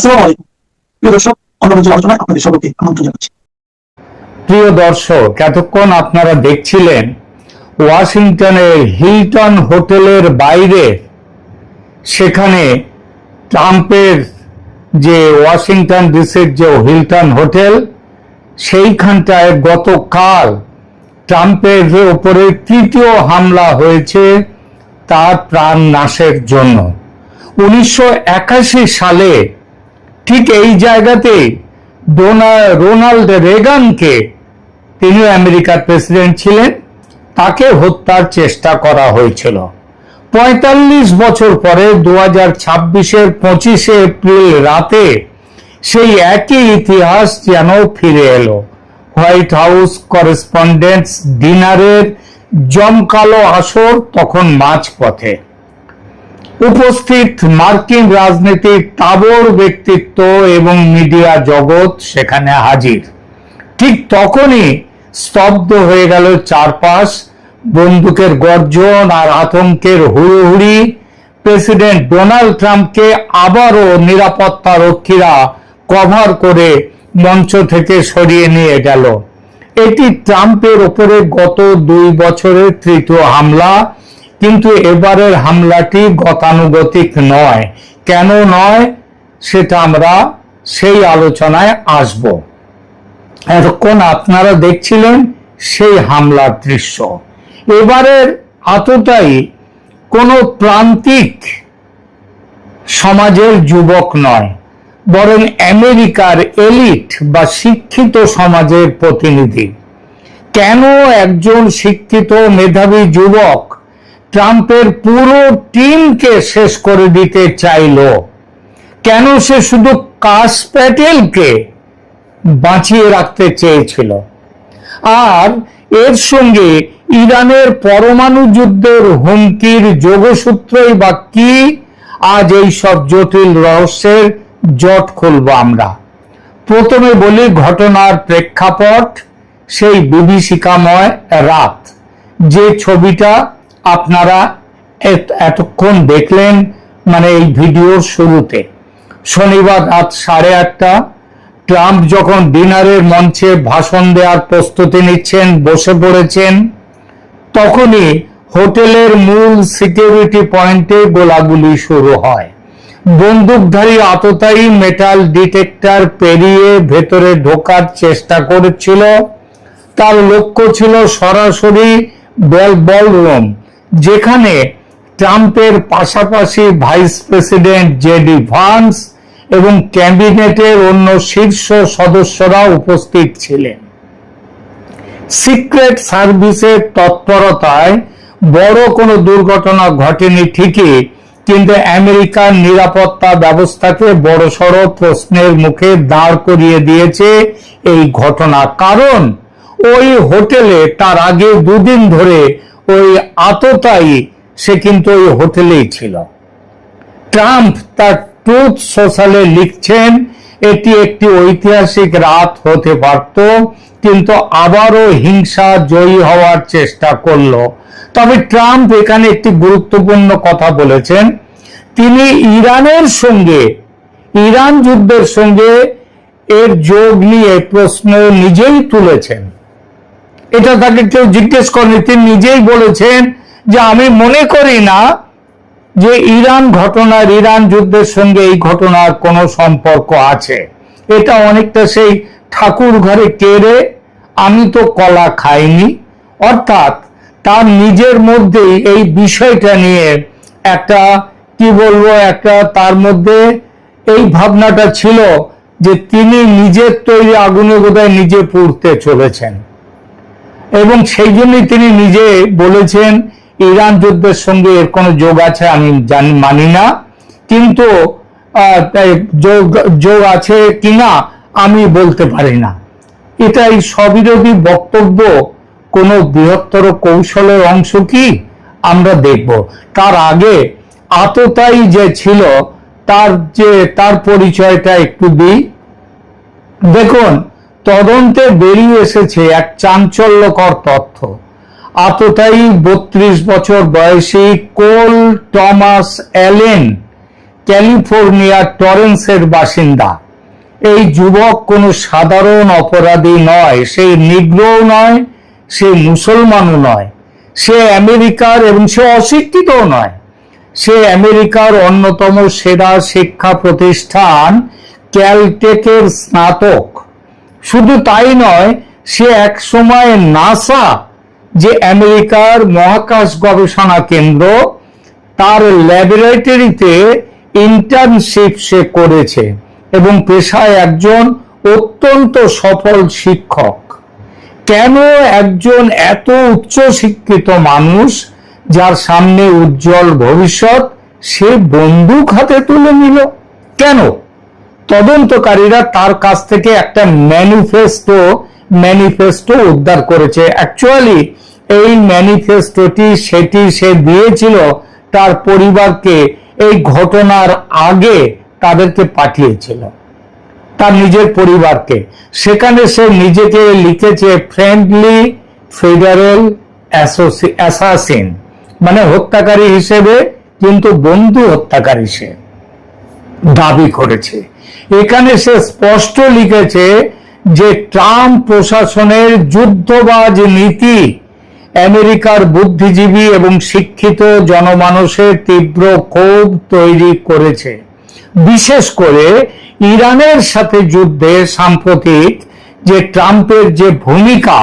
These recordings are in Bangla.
আসসালামু আলাইকুম প্রিয় দর্শক, অন্নভোজের আলোচনায় আপনাদের সবাইকে আমন্ত্রণ জানাচ্ছি। প্রিয় দর্শক, এতক্ষণ আপনারা দেখছিলেন ওয়াশিংটনের হিলটন হোটেলের বাইরে, সেখানে ট্রাম্পের যে ওয়াশিংটন ডিসির যে হিলটন হোটেল, সেইখানটায় গতকাল ট্রাম্পের উপরে তৃতীয় হামলা হয়েছে তার প্রাণ নাশের জন্য। 1981 সালে ঠিক এই জায়গাতে রোনাল্ড রেগানকে, তিনি আমেরিকার প্রেসিডেন্ট ছিলেন, তাকে হত্যার চেষ্টা করা হয়েছিল। 45 বছর পরে 2026-এর 25শে এপ্রিল রাতে সেই একই ইতিহাস যেন ফিরে এলো। হোয়াইট হাউস করেসপন্ডেন্টস ডিনারের জমকালো আসর তখন মাঝপথে। উপস্থিত মার্কিন রাজনীতির তাবর ব্যক্তিত্ব এবং মিডিয়া জগৎ সেখানে হাজির। ঠিক তখনই স্তব্ধ হয়ে গেল চারপাশ, বন্দুকের গর্জন আর আতঙ্কের হুড়োহুড়ি। প্রেসিডেন্ট ডোনাল্ড ট্রাম্পকে আবারও নিরাপত্তা রক্ষীরা কভার করে মঞ্চ থেকে সরিয়ে নিয়ে গেল। এটি ট্রাম্পের উপরে গত 2 বছরের তৃতীয় হামলা, কিন্তু এবারের হামলাটি গতানুগতিক নয়। কেন নয়, সেটা আমরা সেই আলোচনায় আসব। এতক্ষণ আপনারা দেখছিলেন সেই হামলার দৃশ্য। এবারের আততায়ী কোনো প্রান্তিক সমাজের যুবক নয়, বরং আমেরিকার এলিট বা শিক্ষিত সমাজের প্রতিনিধি। কেন একজন শিক্ষিত মেধাবী যুবক ট্রাম্পের পুরো টিমকে শেষ করে দিতে চাইল? কেন সে শুধু কাশ প্যাটেলকে বাঁচিয়ে রাখতে চেয়েছিল? আর এর সঙ্গে ইরানের পরমাণু যুদ্ধের হুমকির যোগসূত্রই বা কি? আজ এই সব জটিল রহস্যের জট খুলব আমরা। প্রথমে বলি ঘটনার প্রেক্ষাপট, সেই বিভীষিকাময় রাত, যে ছবিটা আপনারা এতক্ষণ দেখলেন, মানে এই ভিডিওর শুরুতে। শনিবার রাত 8:30 ট্রাম্প যখন ডিনারের মঞ্চে ভাষণ দেওয়ার প্রস্তুতি নিচ্ছেন, বসে পড়েছেন, তখনই হোটেলের মূল সিকিউরিটি পয়েন্টে গোলাগুলি শুরু হয়। বন্দুকধারী আততায়ী মেটাল ডিটেক্টর পেরিয়ে ভেতরে ঢোকার চেষ্টা করেছিল। তার লক্ষ্য ছিল সরাসরি বলরুম, যেখানে ট্রাম্পের পাশাপাশি ভাইস প্রেসিডেন্ট জেডি ভান্স এবং ক্যাবিনেটের অন্য শীর্ষ সদস্যরা উপস্থিত ছিলেন। সিক্রেট সার্ভিসের তৎপরতায় বড় কোনো দুর্ঘটনা ঘটেনি ঠিকই, কিন্তু আমেরিকার নিরাপত্তা ব্যবস্থাকে বড়সড় প্রশ্নের মুখে দাঁড় করিয়ে দিয়েছে এই ঘটনা। কারণ ওই হোটেলে তার আগে 2 দিন ধরে ওই আততায়ী, সে কিন্তু ওই হোটেলেই ছিল। ট্রাম্প তার ট্রুথ সোশ্যালে লিখছেন, এটি একটি ঐতিহাসিক রাত হতে পারত, কিন্তু আবারও হিংসা জয়ী হওয়ার চেষ্টা করলো। তবে ট্রাম্প এখানে একটি গুরুত্বপূর্ণ কথা বলেছেন। তিনি ইরান যুদ্ধের সঙ্গে এর যোগ নিয়ে প্রশ্ন নিজেই তুলেছেন। এটা তাকে কেউ জিজ্ঞেস করেনি, তিনি নিজেই বলেছেন যে আমি মনে করি না যে ইরান যুদ্ধের সঙ্গে এই ঘটনার কোনো সম্পর্ক আছে। এটা অনেকটা সেই ঠাকুর ঘরে কেড়ে আমি তো কলা খাইনি। অর্থাৎ তার নিজের মধ্যেই এই বিষয়টা নিয়ে একটা তার মধ্যে এই ভাবনাটা ছিল যে তিনি নিজের তৈরি আগুনে বোধহয় নিজে পুড়তে চলেছেন, এবং সেই জন্যই তিনি নিজে বলেছেন ইরান যুদ্ধের সঙ্গে এর কোনো যোগ আছে আমি মানি না, কিন্তু যোগ আছে কিনা আমি বলতে পারি না। এটা এই স্ববিরোধী বক্তব্য কোনো বৃহত্তর কৌশলের অংশ কি আমরা দেখব। তার আগে আততায়ী যে ছিল তার পরিচয়টা একটু দিই। দেখুন, তদন্তে বেরিয়ে এসেছে এক চাঞ্চল্যকর তথ্য। আততায়ী 32 বছর বয়সী কোল টমাস অ্যালেন, ক্যালিফোর্নিয়ার টরেন্সের বাসিন্দা। এই যুবক কোনো সাধারণ অপরাধী নয়, সে নিগ্রোও নয়, সে মুসলমানও নয়, সে আমেরিকার এবং সে অশিক্ষিতও নয়। সে আমেরিকার অন্যতম সেরা শিক্ষা প্রতিষ্ঠান ক্যালটেকের স্নাতক। শুধু তাই নয়, সে এক সময় নাসা, যে আমেরিকার মহাকাশ গবেষণা কেন্দ্র, তার ল্যাবরেটরিতে ইন্টার্নশিপ সে করেছে এবং পেশায় একজন অত্যন্ত সফল শিক্ষক। কেন একজন এত উচ্চ শিক্ষিত মানুষ, যার সামনে উজ্জ্বল ভবিষ্যৎ, সে বন্দুক হাতে তুলে নিল? কেন? তদন্তকারীরা তার কাছ থেকে একটা ম্যানিফেস্টো উদ্ধার করেছে। অ্যাকচুয়ালি এই ম্যানিফেস্টোটি সে দিয়েছিল তার পরিবারকে। এই ঘটনার আগে তাদেরকে পাঠিয়েছিল তার নিজের পরিবারকে। সেখানে সে নিজেকে লিখেছে ফ্রেন্ডলি ফেডারেল অ্যাসাসিন, মানে হত্যাকারী হিসেবে, কিন্তু বন্ধু হত্যাকারী সে দাবি করেছে। এখানে সে স্পষ্ট লিখেছে যে ট্রাম্প প্রশাসনের যুদ্ধবাজ নীতি আমেরিকার বুদ্ধিজীবী এবং শিক্ষিত জনমানুষের তীব্র ক্ষোভ তৈরি করেছে। বিশেষ করে ইরানের সাথে যুদ্ধে সাম্প্রতিক যে ট্রাম্পের যে ভূমিকা,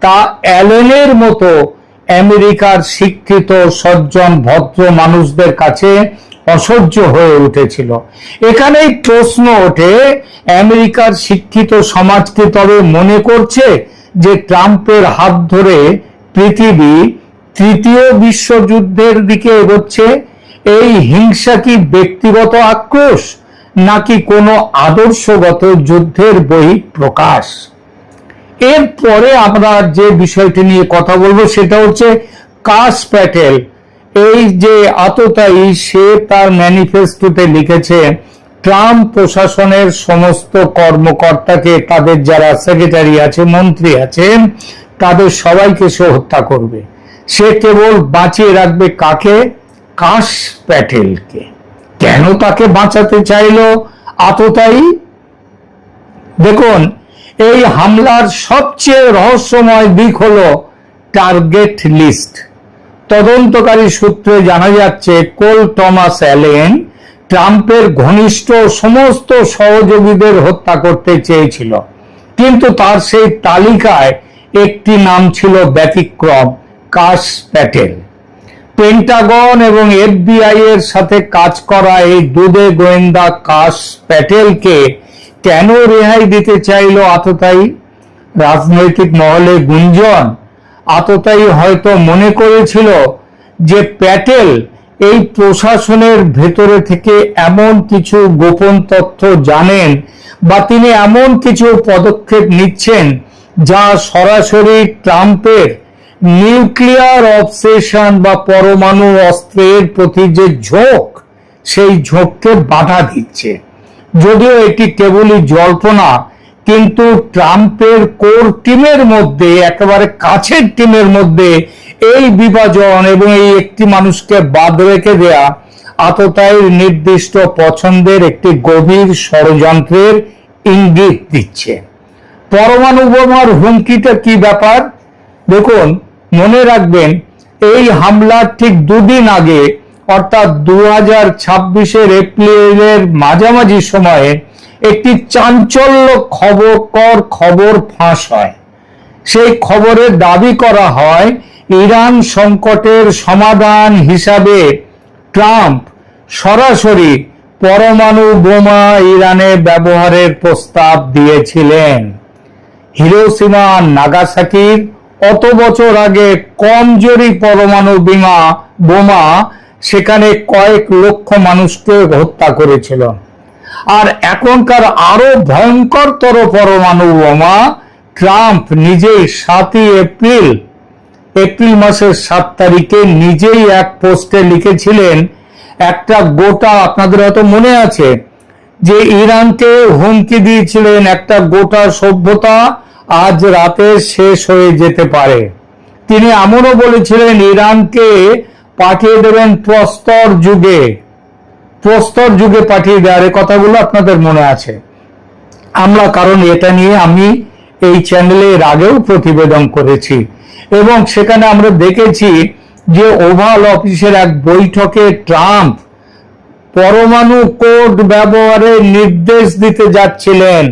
তা অ্যালেনের মতো আমেরিকার শিক্ষিত সজ্জন ভদ্র মানুষদের কাছে অসহ্য হয়ে উঠেছিল। এখানেই প্রশ্ন ওঠে, আমেরিকার শিক্ষিত সমাজকে তবে মনে করছে যে ট্রাম্পের হাত ধরে পৃথিবী তৃতীয় বিশ্বযুদ্ধের দিকে এগোচ্ছে? এই হিংসা কি ব্যক্তিগত আক্রোশ, নাকি কোনো আদর্শগত যুদ্ধের বহিঃপ্রকাশ? এরপরে আমরা যে বিষয়টি নিয়ে কথা বলবো সেটা হচ্ছে কাশ প্যাটেল। এই যে আততায়ী, সে তার ম্যানিফেস্টোতে লিখেছে ট্রাম্প প্রশাসনের সমস্ত কর্মকর্তাকে, তাদের যারা সেক্রেটারি আছে, মন্ত্রী আছেন, তাদের সবাইকে সে হত্যা করবে। সে কেবল বাঁচিয়ে রাখবে কাকে? কাশ প্যাটেলকে। কেন তাকে বাঁচাতে চাইল আততায়ী? দেখুন, এই হামলার সবচেয়ে রহস্যময় দিক হলো টার্গেট লিস্ট। তদন্তকারী সূত্রে জানা যাচ্ছে কোল টমাস অ্যালেন ট্রাম্পের ঘনিষ্ঠ সমস্ত সহযোগীদের হত্যা করতে চেয়েছিল, কিন্তু তার সেই তালিকায় একটি নাম ছিল ব্যতিক্রম, কাশ প্যাটেল। পেন্টাগন এবং FBI এর সাথে কাজ করা এই দুদে গোয়েন্দা কাশ প্যাটেলকে কেন রেহাই দিতে চাইল আততায়ী? রাজনৈতিক মহলে গুঞ্জন, আততায়ী হয়তো মনে করেছিল যে প্যাটেল এই প্রশাসনের ভেতরে থেকে এমন কিছু গোপন তথ্য জানেন, বা তিনি এমন কিছু পদক্ষেপ নিচ্ছেন যা সরাসরি ট্রাম্পের নিউক্লিয়ার অবসেশন বা পরমাণু অস্ত্রের প্রতি যে ঝোঁক, সেই ঝোঁককে বাধা দিচ্ছে। যদিও এটি কেবলই জল্পনা, কিন্তু ট্রাম্পের কোর টিমের মধ্যে, একেবারে কাছের টিমের মধ্যে এই বিভাজন এবং এই একটি মানুষকে বাদ রেখে দেয়া আততায়ীর নির্দিষ্ট পছন্দের একটি গভীর ষড়যন্ত্রের ইঙ্গিত দিচ্ছে। পরমাণু বোমার হুমকিটা কি ব্যাপার? দেখুন, মনে রাখবেন, এই হামলার ঠিক দুদিন আগে, অর্থাৎ 2026 এপ্রিলের মাঝামাঝি সময়ে একটি চাঞ্চল্যকর খবর ফাঁস হয়। সেই খবরে দাবি করা হয় ইরান সংকটের সমাধান হিসাবে ট্রাম্প সরাসরি পরমাণু বোমা ইরানে ব্যবহারের প্রস্তাব দিয়েছিলেন। হিরোশিমা নাগাসাকির অত বছর আগে কমজোরি পরমাণু বোমা সেখানে কয়েক লক্ষ মানুষকে হত্যা করেছিল। আর এখনকার আরো ভয়ঙ্করতর পরমাণু বোমা ট্রাম্প নিজেই 7 এপ্রিল মাসের 7 তারিখে নিজেই এক পোস্টে লিখেছিলেন, একটা গোটা, আপনাদের হয়তো মনে আছে যে ইরানকে হুমকি দিয়েছিলেন, একটা গোটা সভ্যতা আজ রাতে শেষ হয়ে যেতে পারে। তিনি এমনও বলেছিলেন ইরানকে পাঠিয়ে দেবেন প্রস্তর যুগে। প্রস্তর যুগে পাঠিয়ে দেওয়ার এই কথাগুলো আপনাদের মনে আছে। আমরা কারণ এটা নিয়ে আমি এই চ্যানেলে এর আগেও প্রতিবেদন করেছি এবং সেখানে আমরা দেখেছি যে ওভাল অফিসের এক বৈঠকে ট্রাম্প পরমাণু কোড ব্যবহারের নির্দেশ দিতে যাচ্ছিলেন।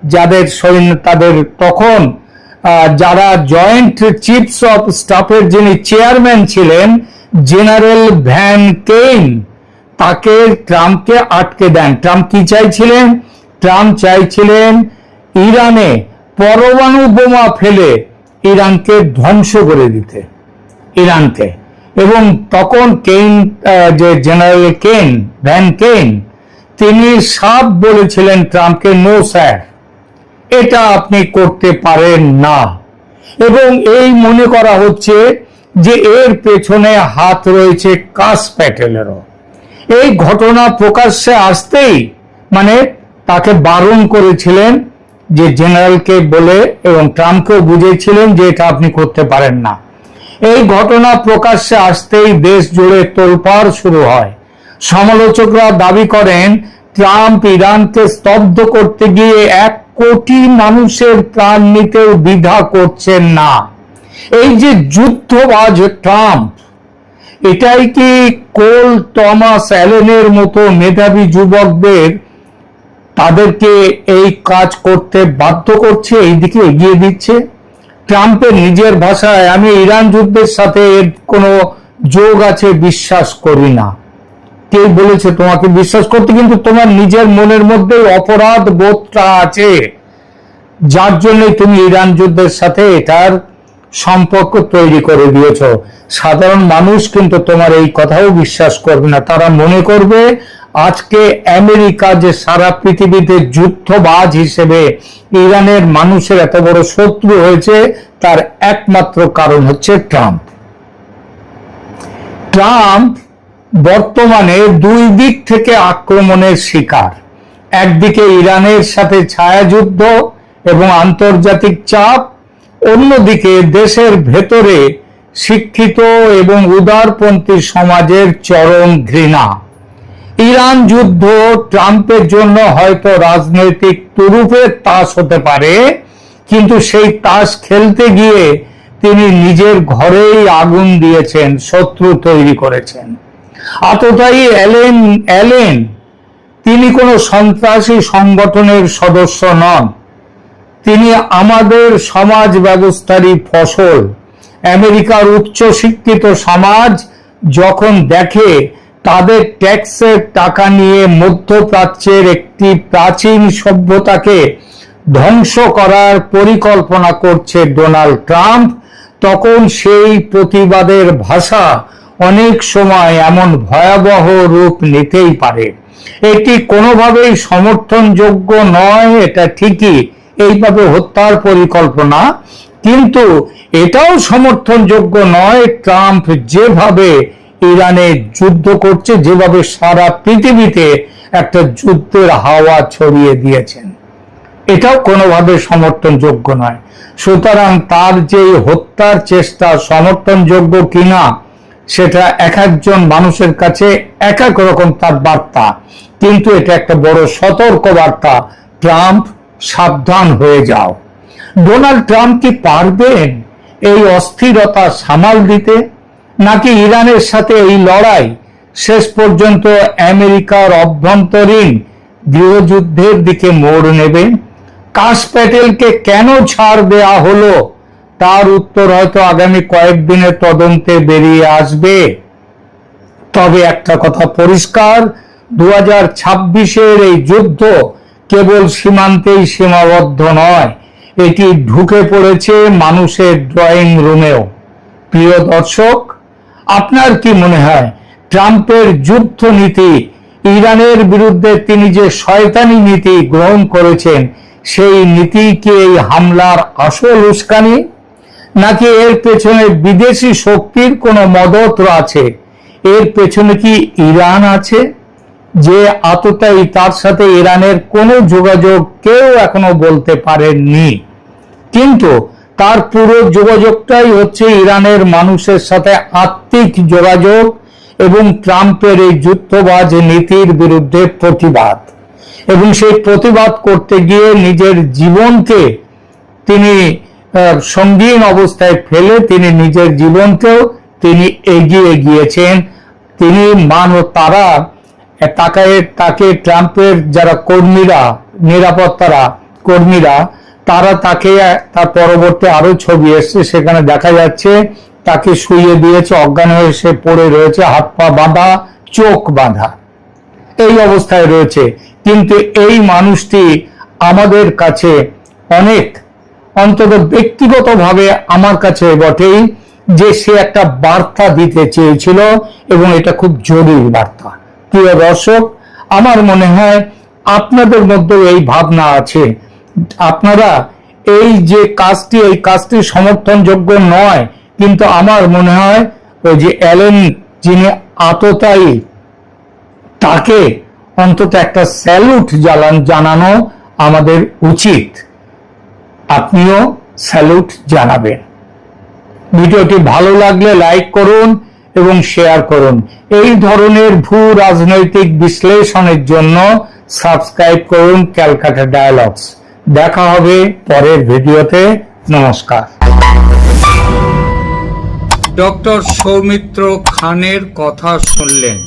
যাদের সৈন্য তাদের তখন যারা জয়েন্ট চিফস অফ স্টাফের যিনি চেয়ারম্যান ছিলেন জেনারেল ভ্যান কেইন, তাকে ট্রাম্পকে আটকে দেন। ট্রাম্প কি চাইছিলেন? ট্রাম্প চাইছিলেন ইরানে পরমাণু বোমা ফেলে ইরানকে ধ্বংস করে দিতে, ইরানকে। এবং তখন কেইন, যে জেনারেল কেইন, ভ্যান কেইন, তিনি সাফ বলেছিলেন ট্রাম্পকে, নো স্যার, এটা আপনি করতে পারেন না। এবং এই মনে করা হচ্ছে যে এর পেছনে হাত রয়েছে কাস প্যাটেলেরও। এই ঘটনা প্রকাশ্যে আসতেই মানে তাকে বারণ করেছিলেন যে জেনারেলকে বলে, এবং ট্রাম্পকেও বুঝিয়েছিলেন যে এটা আপনি করতে পারেন না। এই ঘটনা প্রকাশ্যে আসতেই দেশ জুড়ে তোলপাড় শুরু হয়। সমালোচকরা দাবি করেন ট্রাম্প ইরানকে স্তব্ধ করতে গিয়ে 1 কোটি মানুষের প্রাণ নিতেও দ্বিধা করছেন না। এই যে যুদ্ধবাজ ট্রাম্প, এটাই কি কোল টমাস অ্যালেনের মতো মেধাবী যুবকদের তাদেরকে এই কাজ করতে বাধ্য করছে, এই দিকে এগিয়ে দিচ্ছে? ট্রাম্পের নিজের ভাষায়, আমি ইরান যুদ্ধের সাথে এর কোনো যোগ আছে বিশ্বাস করি না। কে বলেছে তোমাকে বিশ্বাস করতে? কিন্তু তোমার নিজের মনের মধ্যে অপরাধ বোধটা আছে, যার জন্য তুমি ইরান যুদ্ধের সাথে এটার সম্পর্ক তৈরি করে দিয়েছ। সাধারণ মানুষ কিন্তু তোমার এই কথাও বিশ্বাস করবে না। তারা মনে করবে আজকে আমেরিকা যে সারা পৃথিবীতে যুদ্ধবাজ হিসেবে ইরানের মানুষের এত বড় শত্রু হয়েছে, তার একমাত্র কারণ হচ্ছে ট্রাম্প। ট্রাম্প বর্তমানে 2 দিক থেকে আক্রমণের শিকার। একদিকে ইরানের সাথে ছায়াযুদ্ধ এবং আন্তর্জাতিক চাপ, অন্যদিকে দেশের ভেতরে শিক্ষিত এবং উদারপন্থী সমাজের চরম ঘৃণা। ইরান যুদ্ধ ট্রাম্পের জন্য হয়তো রাজনৈতিক তুরুপের তাস হতে পারে, কিন্তু সেই তাস খেলতে গিয়ে তিনি নিজের ঘরেই আগুন দিয়েছেন, শত্রু তৈরি করেছেন। আততায়ী অ্যালেন তিনি কোনো সন্ত্রাসী সংগঠনের সদস্য নন, তিনি আমাদের সমাজ ব্যবস্থারই ফসল। আমেরিকার উচ্চ শিক্ষিত সমাজ যখন দেখে তাদের ট্যাক্সের টাকা নিয়ে মধ্যপ্রাচ্যের একটি প্রাচীন সভ্যতাকে ধ্বংস করার পরিকল্পনা করছে ডোনাল্ড ট্রাম্প, তখন সেই প্রতিবাদের ভাষা অনেক সময় এমন ভয়াবহ রূপ নিতেই পারে। এটি কোনোভাবেই সমর্থনযোগ্য নয়, এটা ঠিকই, এইভাবে হত্যার পরিকল্পনা, কিন্তু এটাও সমর্থনযোগ্য নয় ট্রাম্প যেভাবে ইরানে যুদ্ধ করছে, যেভাবে সারা পৃথিবীতে একটা যুদ্ধের হাওয়া ছড়িয়ে দিয়েছেন, এটাও কোনোভাবে সমর্থনযোগ্য নয়। সুতরাং তার যে হত্যার চেষ্টা সমর্থনযোগ্য কিনা সেটা এক একজন মানুষের কাছে এক এক রকম তার বার্তা, কিন্তু এটা একটা বড় সতর্ক বার্তা, ট্রাম্প সাবধান হয়ে যাও। ডোনাল্ড ট্রাম্প কি পারবেন এই অস্থিরতা সামাল দিতে, নাকি ইরানের সাথে এই লড়াই শেষ পর্যন্ত আমেরিকার অভ্যন্তরীণ গৃহযুদ্ধের দিকে মোড় নেবে? কাস প্যাটেলকে কেন ছাড় দেয়া হলো তার উত্তর হয়তো আগামী কয়েকদিনের তদন্তে বেরিয়ে আসবে। তবে একটা কথা পরিষ্কার, 2026-এর এই যুদ্ধ কেবল সীমান্তেই সীমাবদ্ধ নয়, এটি ঢুকে পড়েছে মানুষের ড্রয়িং রুমেও। প্রিয় দর্শক, আপনার কি মনে হয় ট্রাম্পের যুদ্ধ নীতি, ইরানের বিরুদ্ধে তিনি যে শয়তানি নীতি গ্রহণ করেছেন, সেই নীতি কি এই হামলার আসল উস্কানি, নাকি এর পেছনে বিদেশি শক্তির কোনো মদত আছে? এর পেছনে কি ইরান আছে? যে আততায়ী, তার সাথে ইরানের কোনো যোগাযোগ কেউ এখনো বলতে পারেননি, কিন্তু তার পুরো যোগাযোগটাই হচ্ছে ইরানের মানুষের সাথে আত্মিক যোগাযোগ এবং ট্রাম্পের এই যুদ্ধবাজ নীতির বিরুদ্ধে প্রতিবাদ, এবং সেই প্রতিবাদ করতে গিয়ে নিজের জীবনকে তিনি সঙ্গীন অবস্থায় ফেলে তিনি নিজের জীবনকেও তিনি এগিয়ে গিয়েছেন। তিনি তাকে ট্রাম্পের যারা কর্মীরা, নিরাপত্তারা কর্মীরা, তারা তাকে, তার পরবর্তী আরো ছবি এসছে, সেখানে দেখা যাচ্ছে তাকে শুইয়ে দিয়েছে, অজ্ঞান হয়ে সে পড়ে রয়েছে, হাত পা বাঁধা, চোখ বাঁধা, এই অবস্থায় রয়েছে। কিন্তু এই মানুষটি আমাদের কাছে অনেক, অন্তত ব্যক্তিগতভাবে আমার কাছে বটেই, যে সে একটা বার্তা দিতে চেয়েছিল এবং এটা খুব জরুরি বার্তা। প্রিয় দর্শক, আমার মনে হয় আপনাদের মধ্যেও এই ভাবনা আছে। আপনারা এই যে কাজটি, এই কাজটি সমর্থনযোগ্য নয়, কিন্তু আমার মনে হয় ওই যে অ্যালেন যিনি আততায়ী, তাকে অন্তত একটা স্যালুট জানানো আমাদের উচিত। আপনিও স্যালুট জানাবেন। ভিডিওটি ভালো লাগলে লাইক করুন এবং শেয়ার করুন। এই ধরনের ভূ রাজনৈতিক বিশ্লেষণের জন্য সাবস্ক্রাইব করুন ক্যালকাটা ডায়ালগস। দেখা হবে পরের ভিডিওতে। নমস্কার। ডক্টর সৌমিত্র খানের কথা শুনলেন।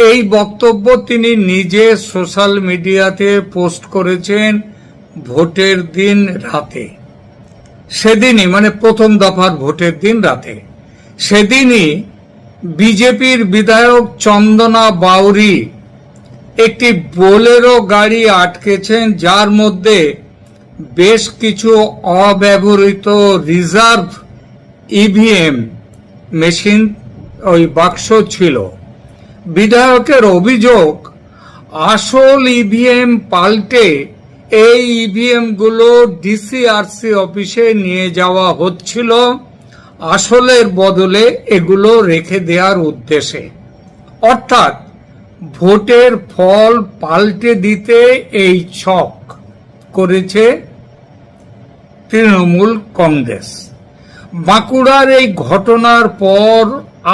এই বক্তব্য তিনি নিজে সোশ্যাল মিডিয়াতে পোস্ট করেছেন ভোটের দিন রাতে। সেদিনই, মানে প্রথম দফার ভোটের দিন রাতে, সেদিনই বিজেপির বিধায়ক চন্দনা বাউরি একটি বোলেরো গাড়ি আটকেছেন, যার মধ্যে বেশ কিছু অব্যবহৃত রিজার্ভ ইভিএম মেশিন, ওই বাক্স ছিল। বিধায়কের অভিযোগ, আসল ইভিএম পাল্টে এই ইভিএম গুলো ডিসিআরসি অফিসে নিয়ে যাওয়া হচ্ছিল আসলের বদলে এগুলো রেখে দেওয়ার উদ্দেশ্যে। অর্থাৎ ভোটের ফল পাল্টে দিতে এই ছক করেছে তৃণমূল কংগ্রেস। বাঁকুড়ার এই ঘটনার পর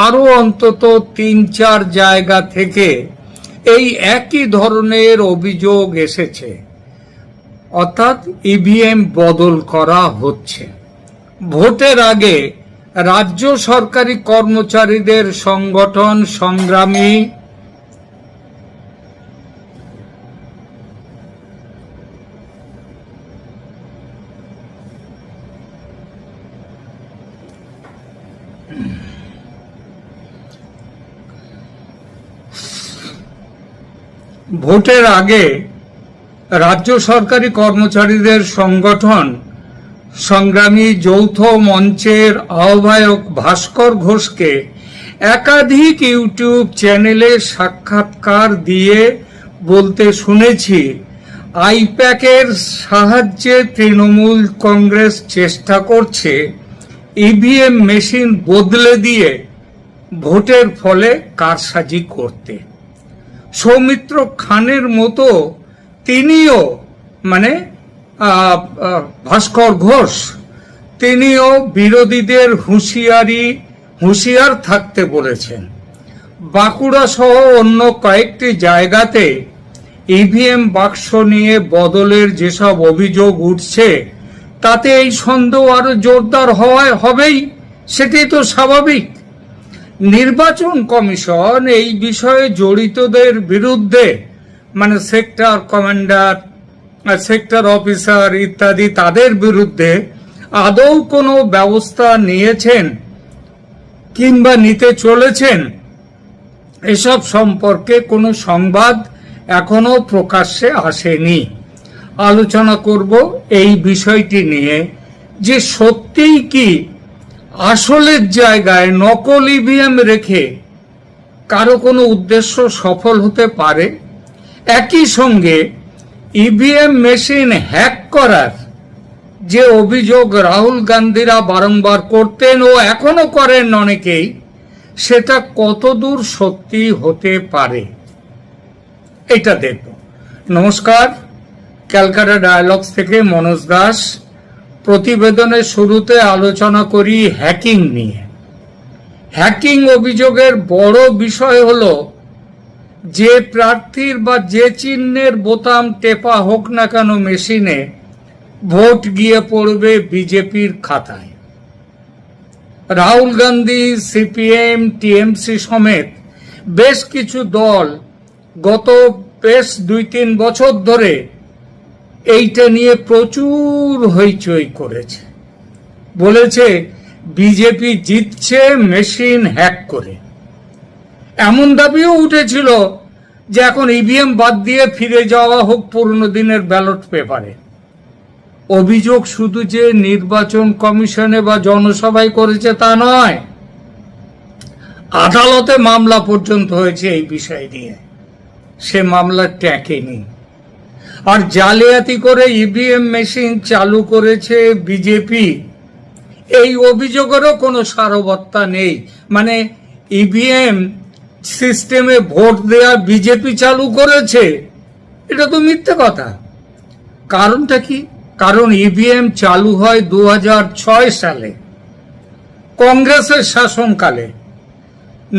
আরো অন্তত ৩-৪ জায়গা থেকে এই একই ধরনের অভিযোগ এসেছে, অর্থাৎ ইভিএম বদল করা হচ্ছে। ভোটের আগে রাজ্য সরকারি কর্মচারীদের সংগঠন সংগ্রামী ভোটের আগে রাজ্য সরকারি কর্মচারীদের সংগঠন সংগ্রামী যৌথ মঞ্চের আহ্বায়ক ভাস্কর ঘোষকে একাধিক ইউটিউব চ্যানেলে সাক্ষাৎকার দিয়ে বলতে শুনেছি, আইপ্যাকের সাহায্যে তৃণমূল কংগ্রেস চেষ্টা করছে ইভিএম মেশিন বদলে দিয়ে ভোটের ফলে কারসাজি করতে। সৌমিত্র খানের মতো তিনিও, মানে ভাস্কর ঘোষ, তিনিও বিরোধীদের হুঁশিয়ার থাকতে বলেছেন। বাঁকুড়া সহ অন্য কয়েকটি জায়গাতে ইভিএম বাক্স নিয়ে বদলের যেসব অভিযোগ উঠছে, তাতে এই সন্দেহ আরো জোরদার হবেই, সেটাই তো স্বাভাবিক। নির্বাচন কমিশন এই বিষয়ে জড়িতদের বিরুদ্ধে, মানে সেক্টর কমান্ডার, সেক্টর অফিসার ইত্যাদি, তাদের বিরুদ্ধে আদৌ কোনো ব্যবস্থা নিয়েছেন কিংবা নিতে চলেছেন, এসব সম্পর্কে কোনো সংবাদ এখনো প্রকাশ্যে আসেনি। আলোচনা করব এই বিষয়টি নিয়ে, যে সত্যিই কি আসলের জায়গায় নকল ইভিএম রেখে কারো কোনো উদ্দেশ্য সফল হতে পারে। একই সঙ্গে ইভিএম মেশিন হ্যাক করার যে অভিযোগ রাহুল গান্ধীরা বারংবার করতেন ও এখনো করেন অনেকেই, সেটা কতদূর সত্যি হতে পারে, এটা দেখব। নমস্কার, ক্যালকাটা ডায়ালগস থেকে মনোজ দাস। প্রতিবেদনের শুরুতে আলোচনা করি হ্যাকিং নিয়ে। হ্যাকিং অভিযোগের বড় বিষয় হলো যে প্রার্থীর বা যে চিহ্নের বোতাম টেপা হোক না কেন মেশিনে, ভোট গিয়ে পড়বে বিজেপির খাতায়। রাহুল গান্ধী, সিপিএম, টিএমসি সমেত বেশ কিছু দল গত বেশ 2-3 বছর ধরে এইটা নিয়ে প্রচুর হইচই করেছে। বলেছে বিজেপি জিতছে মেশিন হ্যাক করে। এমন দাবিও উঠেছিল যে এখন ইভিএম বাদ দিয়ে ফিরে যাওয়া হোক পুরনো দিনের ব্যালট পেপারে। অভিযোগ শুধু যে নির্বাচন কমিশনে বা জনসভায় করেছে তা নয়, আদালতে মামলা পর্যন্ত হয়েছে এই বিষয় নিয়ে, সে মামলা ট্যাঁকেনি। আর জালিয়াতি করে ইভিএম মেশিন চালু করেছে বিজেপি, এই অভিযোগেরও কোনো সারবত্তা নেই। মানে ইভিএম সিস্টেমে ভোট দেয়া বিজেপি চালু করেছে, এটা তো মিথ্যে কথা। কারণটা কি? কারণ ইভিএম চালু হয় 2006 সালে কংগ্রেসের শাসনকালে।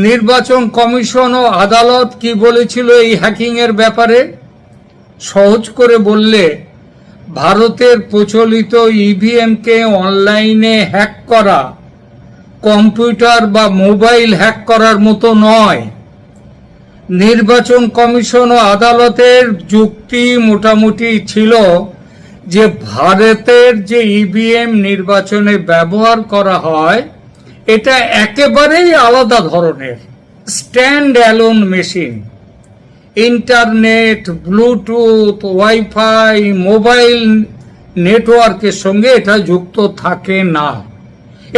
নির্বাচন কমিশন ও আদালত কি বলেছিল এই হ্যাকিং এর ব্যাপারে? সহজ করে বললে, ভারতের প্রচলিত ইভিএমকে অনলাইনে হ্যাক করা কম্পিউটার বা মোবাইল হ্যাক করার মতো নয়। নির্বাচন কমিশন ও আদালতের যুক্তি মোটামুটি ছিল যে ভারতের যে ইভিএম নির্বাচনে ব্যবহার করা হয় এটা একেবারেই আলাদা ধরনের stand alone machine. Internet, Bluetooth, wifi, mobile নেটওয়ার্কের সঙ্গে এটা যুক্ত থাকে না।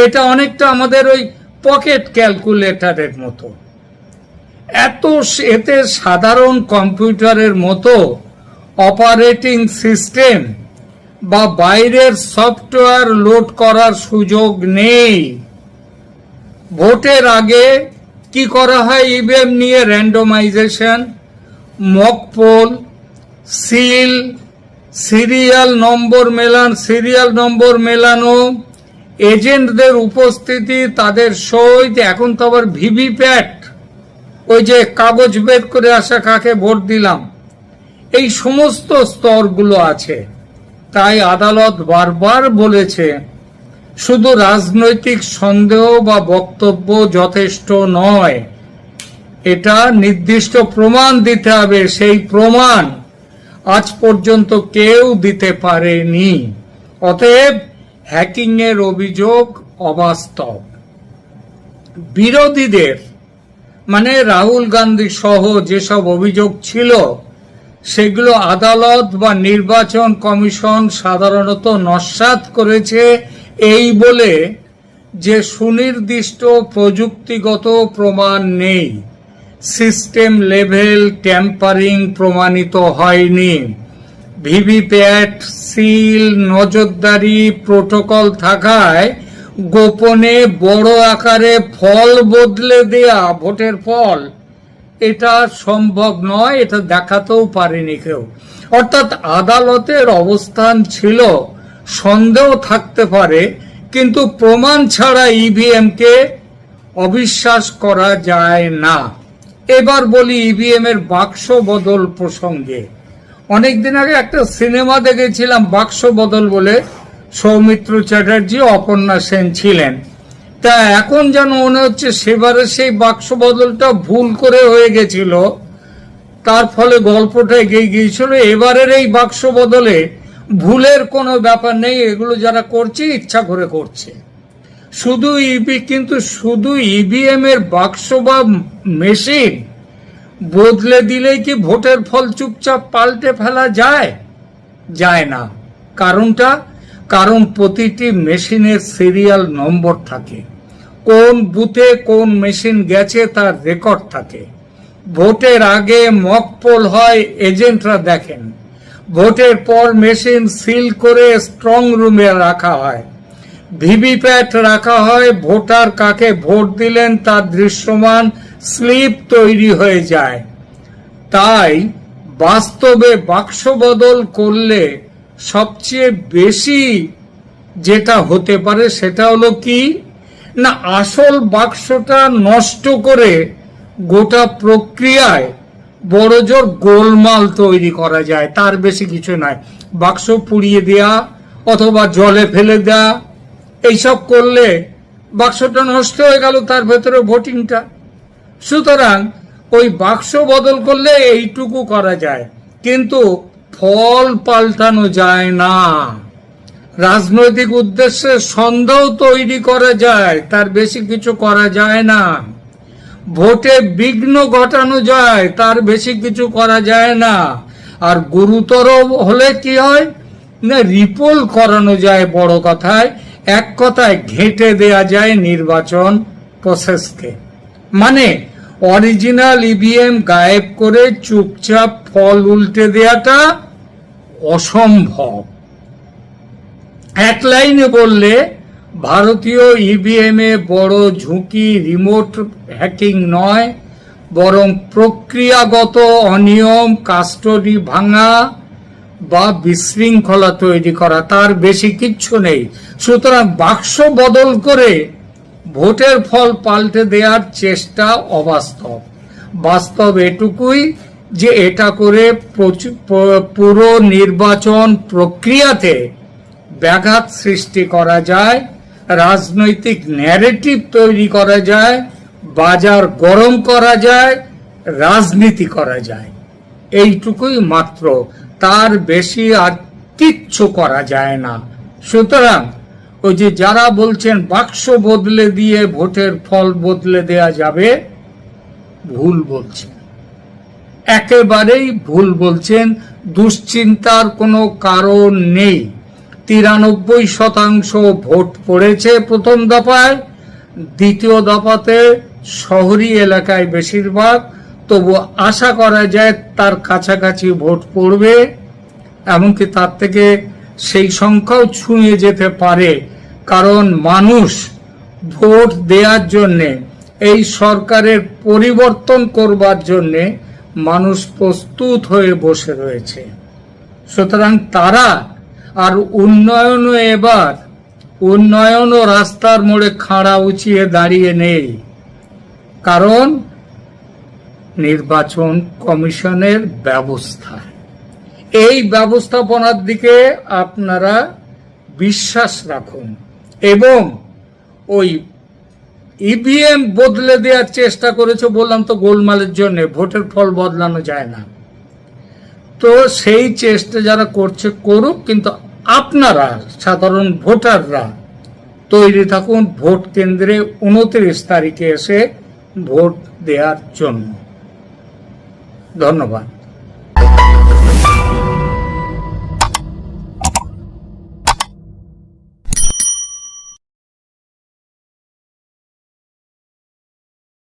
এটা অনেকটা আমাদের ওই পকেট ক্যালকুলেটরের মতো। এতে সাধারণ কম্পিউটারের মতো অপারেটিং সিস্টেম বা বাইরের সফটওয়্যার লোড করার সুযোগ নেই। ভোটের আগে কি করা হয় ইভিএম নিয়ে? Randomisation, mock poll, seal, serial number মেলানো, এজেন্টদের উপস্থিতি, তাদের সই। এখন তো আবার ভিভিপ্যাট, ওই যে কাগজ বের করে আসা কাকে ভোট দিলাম, এই সমস্ত স্তরগুলো আছে। তাই আদালত বারবার বলেছে শুধু রাজনৈতিক সন্দেহ বা বক্তব্য যথেষ্ট নয়, এটা নির্দিষ্ট প্রমাণ দিতে হবে। সেই প্রমাণ আজ পর্যন্ত কেউ দিতে পারেনি। অতএব হ্যাকিং এর অভিযোগ অবাস্তব। বিরোধীদের মানে রাহুল গান্ধী সহ যেসব অভিযোগ ছিল সেগুলো আদালত বা নির্বাচন কমিশন সাধারণত নস্যাৎ করেছে এই বলে যে সুনির্দিষ্ট প্রযুক্তিগত প্রমাণ নেই, সিস্টেম লেভেল ট্যাম্পারিং প্রমাণিত হয়নি, ভিভিপ্যাট, সিল, নজরদারি প্রোটোকল থাকায় গোপনে বড় আকারে ফল বদলে দেয়া, ভোটের ফল, এটা সম্ভব নয়, এটা দেখাতেও পারেনি কেউ। অর্থাৎ আদালতের অবস্থান ছিল সন্দেহ থাকতে পারে কিন্তু প্রমাণ ছাড়া ইভিএম কে অবিশ্বাস করা যায় না। এবার বলি ইভিএম এর বাক্স বদল প্রসঙ্গে। অনেকদিন আগে একটা সিনেমা দেখেছিলাম বাক্স বদল বলে, সৌমিত্র চ্যাটার্জি, অপর্ণা সেন ছিলেন। তা এখন যেন মনে হচ্ছে সেবারে সেই বাক্স বদলটা ভুল করে হয়ে গেছিল, তার ফলে গল্পটা এগিয়ে গিয়েছিল। এবারের এই বাক্স বদলে ভুলের কোনো ব্যাপার নেই, এগুলো যারা করছে ইচ্ছা করে করছে। শুধু ইভিএম এর বাক্স বা মেশিন বদলে দিলেই কি ভোটের ফল চুপচাপ পাল্টে ফেলা যায়? যায় না। কারণ প্রতিটি মেশিনের সিরিয়াল নম্বর থাকে, কোন বুথে কোন মেশিন গেছে তার রেকর্ড থাকে। ভোটের আগে মক পোল হয়, এজেন্টরা দেখেন। ভোটের পর মেশিন সিল করে স্ট্রং রুমে রাখা হয়, ভিভিপ্যাট রাখা হয়, ভোটার কাকে ভোট দিলেন তার দৃশ্যমান স্লিপ তৈরি হয়ে যায়। তাই বাস্তবে বাক্স বদল করলে সবচেয়ে বেশি যেটা হতে পারে সেটা হলো কি, না আসল বাক্সটা নষ্ট করে গোটা প্রক্রিয়ায় বড় জোর গোলমাল তৈরি করা যায়, তার বেশি কিছু নয়। বাক্স পুড়িয়ে দেয়া অথবা জলে ফেলে দেয়া এইসব করলে বাক্সটা নষ্ট হয়ে গেল, তার ভেতরে ভোটিংটা। সুতরাং ওই বাক্স বদল করলে এইটুকু করা যায়, কিন্তু ফল পাল্টানো যায় না। রাজনৈতিক উদ্দেশ্যে সন্দেহ তৈরি করা যায়, তার বেশি কিছু করা যায় না। ভোটে বিঘ্ন ঘটানো যায়, তার বেশি কিছু করা যায় না। আর গুরুতর হলে কি হয় না, রিপোল করানো যায়, বড় কথায় এক কথায় ঘেঁটে দেয়া যায় নির্বাচন প্রসেসকে। মানে অরিজিনাল ইভিএম গায়েব করে চুপচাপ ফল উল্টে দেয়াটা অসম্ভব। এক লাইনে বললে ভারতীয় ইভিএম এ বড় ঝুঁকি রিমোট হ্যাকিং নয়, বরং প্রক্রিয়াগত অনিয়ম, কাস্টডি ভাঙা বা বিশৃঙ্খলা তৈরি করা, তার বেশি কিচ্ছু নেই। সুতরাং বাক্স বদল করে ভোটের ফল পাল্টে দেওয়ার চেষ্টা অবাস্তব। বাস্তব এটুকুই যে এটা করে পুরো নির্বাচন প্রক্রিয়াতে ব্যাঘাত সৃষ্টি করা যায়, রাজনৈতিক ন্যারেটিভ তৈরি করা যায়, বাজার গরম করা যায়, রাজনীতি করা যায়। এইটুকুই মাত্র, তার বেশি আর কিচ্ছু করা যায় না। সুতরাং ওই যে যারা বলছেন বাক্স বদলে দিয়ে ভোটের ফল বদলে দেয়া যাবে, ভুল বলছেন, একেবারেই ভুল বলছেন। দুশ্চিন্তার কোনো কারণ নেই। 93% ভোট পড়েছে প্রথম দফায়, দ্বিতীয় দফাতে শহরী এলাকায় বেশিরভাগ, তবু আশা করা যায় তার কাছাকাছি ভোট পড়বে, এমনকি তার থেকে সেই সংখ্যাও ছুঁয়ে যেতে পারে। কারণ মানুষ ভোট দেওয়ার জন্যে, এই সরকারের পরিবর্তন করবার জন্যে মানুষ প্রস্তুত হয়ে বসে রয়েছে। সুতরাং তারা আর উন্নয়নও এবার উন্নয়নও রাস্তার মোড়ে খাড়া উঁচিয়ে দাঁড়িয়ে নেই, কারণ নির্বাচন কমিশনের ব্যবস্থা, এই ব্যবস্থাপনার দিকে আপনারা বিশ্বাস রাখুন। এবং ওই ইভিএম বদলে দেওয়ার চেষ্টা করেছে, বললাম তো গোলমালের জন্য, ভোটের ফল বদলানো যায় না। তো সেই চেষ্টা যারা করছে করুক, কিন্তু আপনারা সাধারণ ভোটাররা তৈরি থাকুন ভোট কেন্দ্রে 29 তারিখে এসে ভোট দেওয়ার জন্য। ধন্যবাদ।